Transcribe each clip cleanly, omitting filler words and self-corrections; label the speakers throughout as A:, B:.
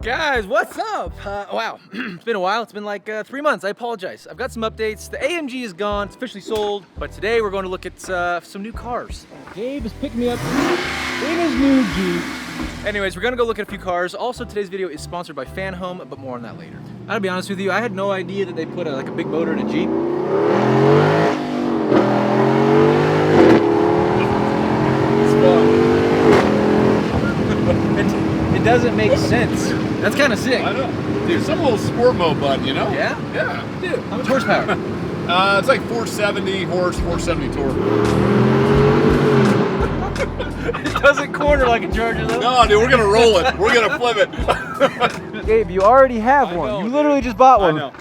A: Guys, what's up? Wow, it's been a while. It's been like 3 months. I apologize. I've got some updates. The AMG is gone. It's officially sold. But today we're going to look at some new cars. Gabe is picking me up in his new Jeep. Anyways, we're going to go look at a few cars. Also, today's video is sponsored by Fan Home, but more on that later. I'll be honest with you, I had no idea that they put like a big motor in a Jeep. It doesn't make sense. That's kind of sick.
B: I know. Dude, some little sport mode button, you know?
A: Yeah?
B: Yeah.
A: Dude, how much horsepower?
B: It's like 470 horse, 470 torque.
A: It doesn't corner like a Charger though.
B: No, dude, we're gonna roll it. We're gonna flip it.
A: Gabe, you already have one.
B: Know,
A: you literally just bought one.
B: I know.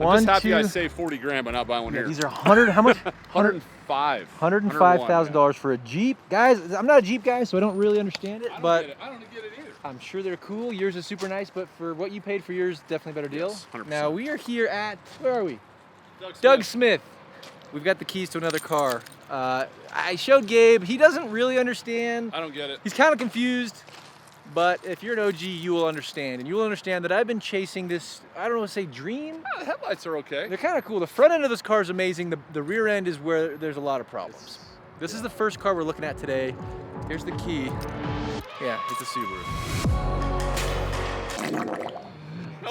B: I'm just happy I saved 40 grand by not buying one here.
A: These are 100, how much? $105,000 for a Jeep. Guys, I'm not a Jeep guy, so I don't really understand it, but
B: I don't get it either.
A: I'm sure they're cool. Yours is super nice, but for what you paid for yours, definitely a better deal.
B: Yes, 100%.
A: Now, we are here at, where are we? Doug Smith. We've got the keys to another car. I showed Gabe. He doesn't really understand.
B: I don't get it.
A: He's kind of confused, but if you're an OG, you will understand. And you will understand that I've been chasing this, I don't know what to say, dream?
B: The headlights are okay.
A: They're kind of cool. The front end of this car is amazing. The rear end is where there's a lot of problems. This is the first car we're looking at today. Here's the key. Yeah, it's a Subaru.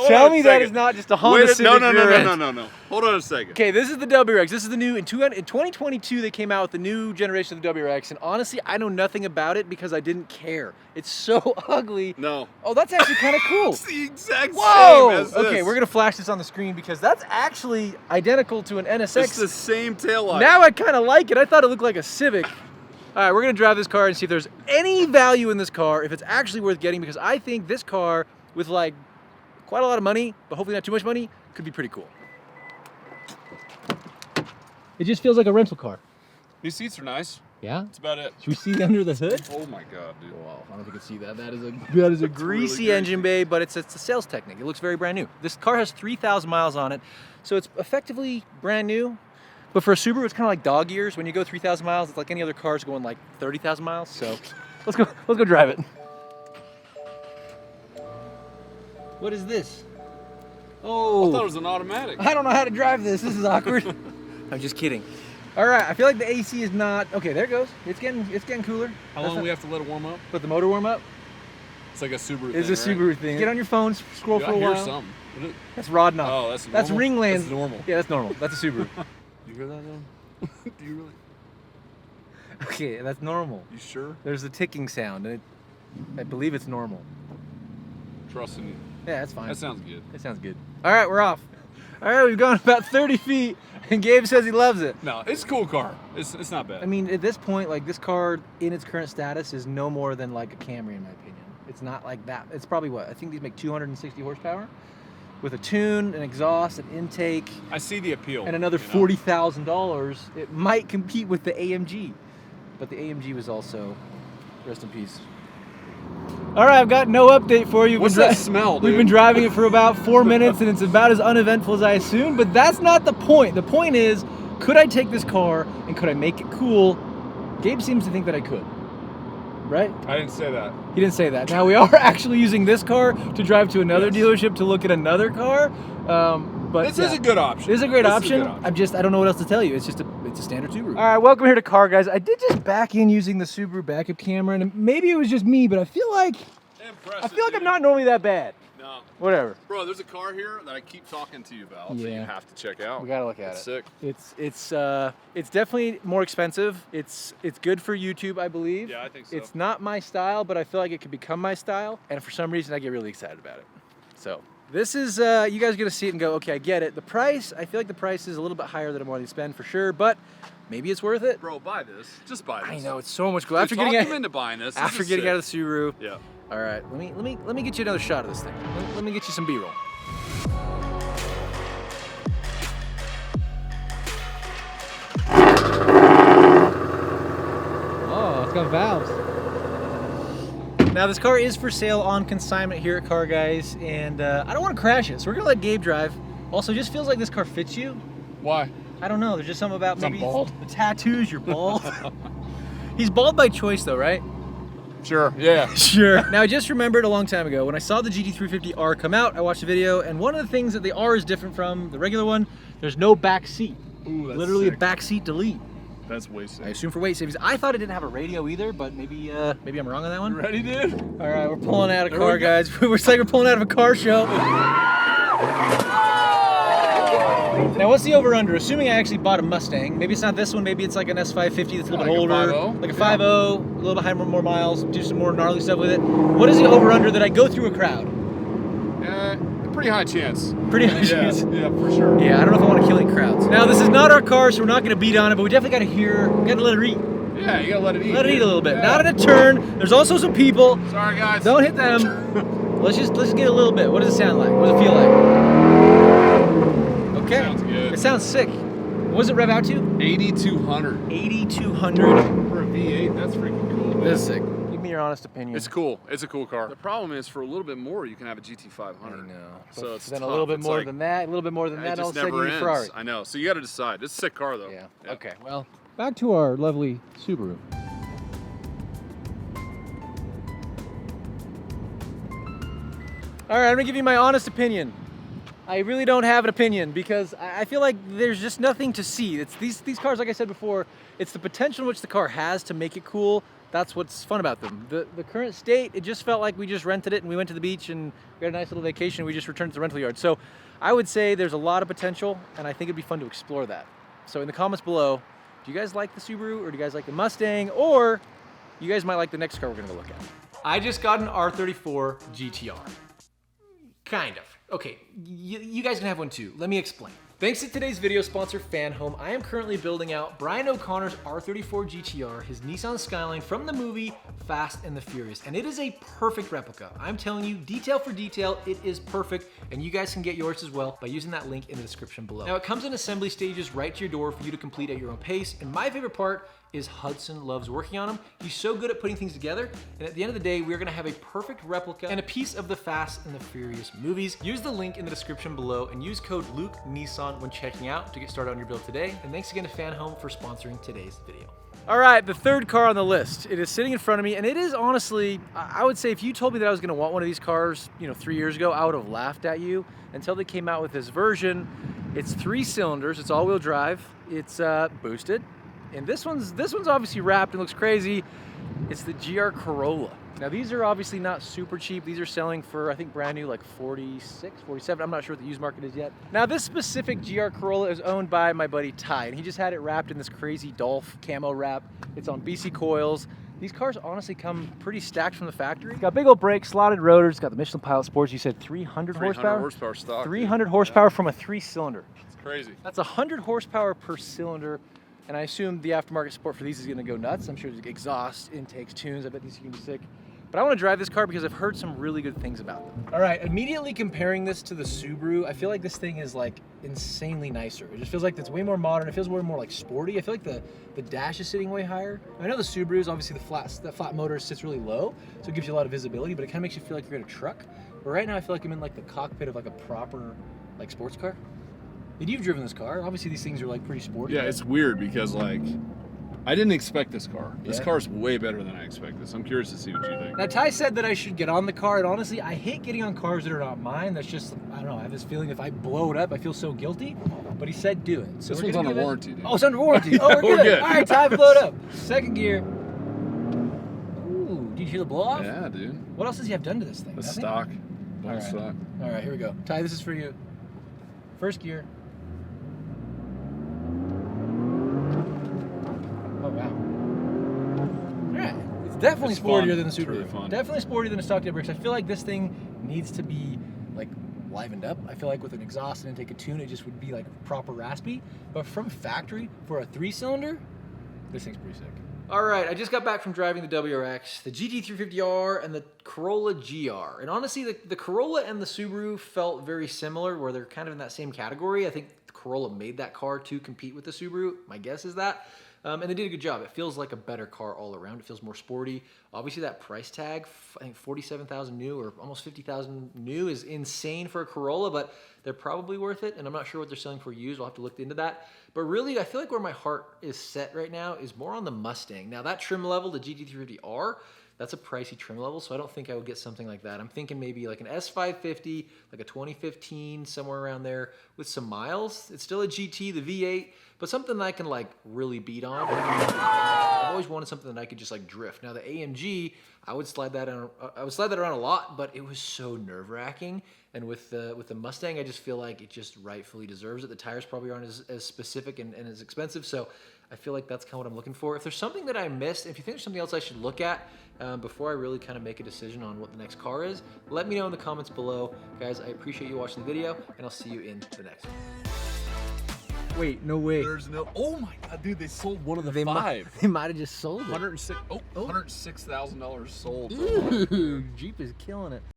A: Tell me that is not just a Honda Civic
B: No. Hold on a second.
A: Okay, this is the WRX. This is the new, in 2022 they came out with the new generation of the WRX, and honestly, I know nothing about it because I didn't care. It's so ugly.
B: No.
A: Oh, that's actually kind of cool.
B: It's the exact
A: Whoa!
B: same as this.
A: Okay, we're gonna flash this on the screen because that's actually identical to an NSX.
B: It's the same taillight.
A: Now I kind of like it. I thought it looked like a Civic. All right, we're gonna drive this car and see if there's any value in this car, if it's actually worth getting, because I think this car, with like quite a lot of money, but hopefully not too much money, could be pretty cool. It just feels like a rental car.
B: These seats are nice.
A: Yeah?
B: That's about it.
A: Should we see under the hood?
B: Oh my god, dude.
A: Wow, I don't know if you can see that. That is a greasy
B: really
A: engine bay, but it's a sales technique. It looks very brand new. This car has 3,000 miles on it, so it's effectively brand new. But for a Subaru, it's kind of like dog years. When you go 3,000 miles, it's like any other car's going like 30,000 miles. So let's go drive it. What is this? Oh,
B: I thought it was an automatic.
A: I don't know how to drive this. This is awkward. I'm just kidding. All right, I feel like the AC is not okay. There it goes. It's getting cooler.
B: How long do we have to let it warm up?
A: Let the motor warm up.
B: It's like a Subaru.
A: It's a Subaru thing. Get on your phone, scroll for a while.
B: I hear something.
A: That's rod knob.
B: Oh, that's normal?
A: That's Ringland's.
B: That's normal.
A: Yeah, that's normal. That's a Subaru.
B: You hear that though? Do you really?
A: Okay, that's normal.
B: You sure?
A: There's a ticking sound, and I believe it's normal.
B: Trusting you.
A: Yeah, that's fine.
B: That sounds good.
A: That sounds good. All right, we're off. All right, we've gone about 30 feet, and Gabe says he loves it.
B: No, it's a cool car. It's not bad.
A: I mean, at this point, like, this car in its current status is no more than like a Camry, in my opinion. It's not like that. It's probably what? I think these make 260 horsepower with a tune, an exhaust, an intake.
B: I see the appeal.
A: And another $40,000. It might compete with the AMG, but the AMG was also, rest in peace. All right, I've got no update for you.
B: What's that smell, dude?
A: We've been driving it for about 4 minutes, and it's about as uneventful as I assumed, but that's not the point. The point is, could I take this car, and could I make it cool? Gabe seems to think that I could, right?
B: I didn't say that.
A: He didn't say that. Now, we are actually using this car to drive to another dealership to look at another car, but
B: this is a good option.
A: This is a great option. I don't know what else to tell you. It's just it's a standard Subaru. All right, welcome here to Car Guys. I did just back in using the Subaru backup camera, and maybe it was just me, but I feel like I'm not normally that bad.
B: No.
A: Whatever.
B: Bro, there's a car here that I keep talking to you about that you have to check out.
A: We gotta look at it.
B: Sick.
A: It's definitely more expensive. It's good for YouTube, I believe.
B: Yeah, I think so.
A: It's not my style, but I feel like it could become my style, and for some reason I get really excited about it. So this is you guys are gonna see it and go, okay, I get it. The price, I feel like the price is a little bit higher than I'm willing to spend for sure, but maybe it's worth it.
B: Bro, buy this. Just buy this.
A: I know, it's so much cool. After
B: talk
A: getting
B: him into buying this.
A: After getting out of the Subaru.
B: Yeah.
A: All right, let me get you another shot of this thing. Let me get you some B-roll. Oh, it's got valves. Now this car is for sale on consignment here at Car Guys, and I don't want to crash it, so we're gonna let Gabe drive. Also, it just feels like this car fits you.
B: Why?
A: I don't know. There's just something about maybe
B: I'm bald.
A: the tattoos. You're bald. He's bald by choice, though, right?
B: Sure. Yeah.
A: Sure. Now, I just remembered a long time ago when I saw the GT350R come out, I watched the video, and one of the things that the R is different from the regular one, there's no back seat.
B: Ooh, that's
A: literally
B: sick.
A: a back seat delete.
B: That's way sick.
A: I assume for weight savings. I thought it didn't have a radio either, but maybe I'm wrong on that one.
B: You ready, dude?
A: All right, we're pulling out of a car, guys. It's like we're pulling out of a car show. Now, what's the over-under? Assuming I actually bought a Mustang, maybe it's not this one, maybe it's like an S550 that's a little bit older. Like a 5.0, a little bit higher, more miles, do some more gnarly stuff with it. What is the over-under that I go through a crowd?
B: Pretty high chance.
A: Pretty high chance?
B: Yeah, for sure.
A: Yeah, I don't know if I want to kill any crowds. Now, this is not our car, so we're not going to beat on it, but we definitely got to hear, we got to let it eat.
B: Yeah, you got to let it eat.
A: Let it eat a little bit.
B: Yeah.
A: Not in a turn. There's also some people.
B: Sorry, guys.
A: Don't hit them. Let's just get a little bit. What does it sound like? What does it feel like? Okay.
B: Sounds good.
A: It sounds sick. What does it rev out to?
B: 8,200.
A: 8,200.
B: For a V8, that's freaking cool, man.
A: This is sick. Give me your honest opinion.
B: It's cool. It's a cool car. The problem is, for a little bit more, you can have a GT500.
A: I know.
B: So it's
A: then
B: tough.
A: a little bit
B: It's
A: more
B: like,
A: than that, a little bit more than
B: it
A: that, all of
B: just
A: a sudden
B: never
A: you need a
B: ends.
A: Ferrari.
B: I know. So you got to decide. It's a sick car, though.
A: Yeah.
B: Yep.
A: Okay. Well, back to our lovely Subaru. All right, I'm gonna give you my honest opinion. I really don't have an opinion because I feel like there's just nothing to see. It's these cars, like I said before, it's the potential which the car has to make it cool. That's what's fun about them. The current state, it just felt like we just rented it and we went to the beach and we had a nice little vacation and we just returned to the rental yard. So I would say there's a lot of potential and I think it'd be fun to explore that. So in the comments below, do you guys like the Subaru or do you guys like the Mustang, or you guys might like the next car we're gonna go look at? I just got an R34 GTR. Kind of. Okay, you guys can have one too. Let me explain. Thanks to today's video sponsor, Fan Home, I am currently building out Brian O'Connor's R34 GTR, his Nissan Skyline from the movie Fast and the Furious, and it is a perfect replica. I'm telling you, detail for detail, it is perfect, and you guys can get yours as well by using that link in the description below. Now, it comes in assembly stages right to your door for you to complete at your own pace, and my favorite part is Hudson loves working on them. He's so good at putting things together, and at the end of the day, we're gonna have a perfect replica and a piece of the Fast and the Furious movies. Use the link in the description below and use code LukeNissan when checking out to get started on your build today. And thanks again to Fan Home for sponsoring today's video. All right, the third car on the list. It is sitting in front of me, and it is honestly, I would say if you told me that I was gonna want one of these cars, 3 years ago, I would have laughed at you until they came out with this version. It's 3 cylinders, it's all-wheel drive, it's boosted. And this one's obviously wrapped and looks crazy. It's the GR Corolla. Now these are obviously not super cheap. These are selling for, I think, brand new like 46, 47. I'm not sure what the used market is yet. Now this specific GR Corolla is owned by my buddy Ty, and he just had it wrapped in this crazy Dolph camo wrap. It's on BC coils. These cars honestly come pretty stacked from the factory. Got big old brakes, slotted rotors, got the Michelin Pilot Sports. You said 300 horsepower?
B: 300 horsepower stock.
A: 300 horsepower from a 3-cylinder.
B: It's crazy.
A: That's 100 horsepower per cylinder. And I assume the aftermarket support for these is gonna go nuts. I'm sure there's exhaust, intakes, tunes. I bet these are gonna be sick. But I wanna drive this car because I've heard some really good things about them. All right, immediately comparing this to the Subaru, I feel like this thing is like insanely nicer. It just feels like it's way more modern. It feels way more like sporty. I feel like the dash is sitting way higher. I know the Subaru is obviously the flat motor sits really low, so it gives you a lot of visibility, but it kind of makes you feel like you're in a truck. But right now I feel like I'm in like the cockpit of like a proper like sports car. And you've driven this car. Obviously these things are like pretty sporty.
B: Yeah, it's weird because like, I didn't expect this car. This
A: Yeah.
B: car's way better than I expected. So I'm curious to see what you think.
A: Now Ty said that I should get on the car, and honestly, I hate getting on cars that are not mine. That's just, I don't know, I have this feeling if I blow it up, I feel so guilty. But he said do it. So
B: This
A: we're
B: one's
A: gonna
B: under
A: give it-
B: warranty, dude.
A: Oh, it's under warranty. Oh, we're
B: We're
A: good.
B: good.
A: All right, Ty, blow it up. Second gear. Ooh, did you hear the blow off?
B: Yeah, dude.
A: What else does he have done to this thing?
B: The
A: Nothing?
B: stock.
A: All right.
B: Stock.
A: All right, here we go. Ty, this is for you. First gear. Oh, wow. All right. It's definitely
B: It's
A: sportier
B: fun.
A: than the
B: It's
A: Subaru.
B: really fun.
A: Definitely sportier than a stock bricks. I feel like this thing needs to be like livened up. I feel like with an exhaust and intake a tune, it just would be like proper raspy. But from factory for a 3-cylinder, this thing's pretty sick. All right, I just got back from driving the WRX, the GT350R, and the Corolla GR. And honestly, the Corolla and the Subaru felt very similar, where they're kind of in that same category. I think the Corolla made that car to compete with the Subaru. My guess is that. And they did a good job. It feels like a better car all around. It feels more sporty. Obviously, that price tag, I think 47,000 new or almost 50,000 new, is insane for a Corolla, but they're probably worth it. And I'm not sure what they're selling for used. We'll have to look into that. But really, I feel like where my heart is set right now is more on the Mustang. Now, that trim level, the GT350R, that's a pricey trim level, so I don't think I would get something like that. I'm thinking maybe like an S550, like a 2015, somewhere around there with some miles. It's still a GT, the V8, but something that I can like really beat on. I've always wanted something that I could just like drift. Now the AMG, I would slide that around a lot, but it was so nerve-wracking. And with the Mustang, I just feel like it just rightfully deserves it. The tires probably aren't as specific and as expensive, so I feel like that's kind of what I'm looking for. If there's something that I missed, if you think there's something else I should look at before I really kind of make a decision on what the next car is, let me know in the comments below. Guys, I appreciate you watching the video, and I'll see you in the next one. Wait, no way.
B: There's no. Oh my God, dude! They sold one of the
A: They
B: five.
A: They might have just sold it.
B: $106,000 sold.
A: Ooh, Jeep is killing it.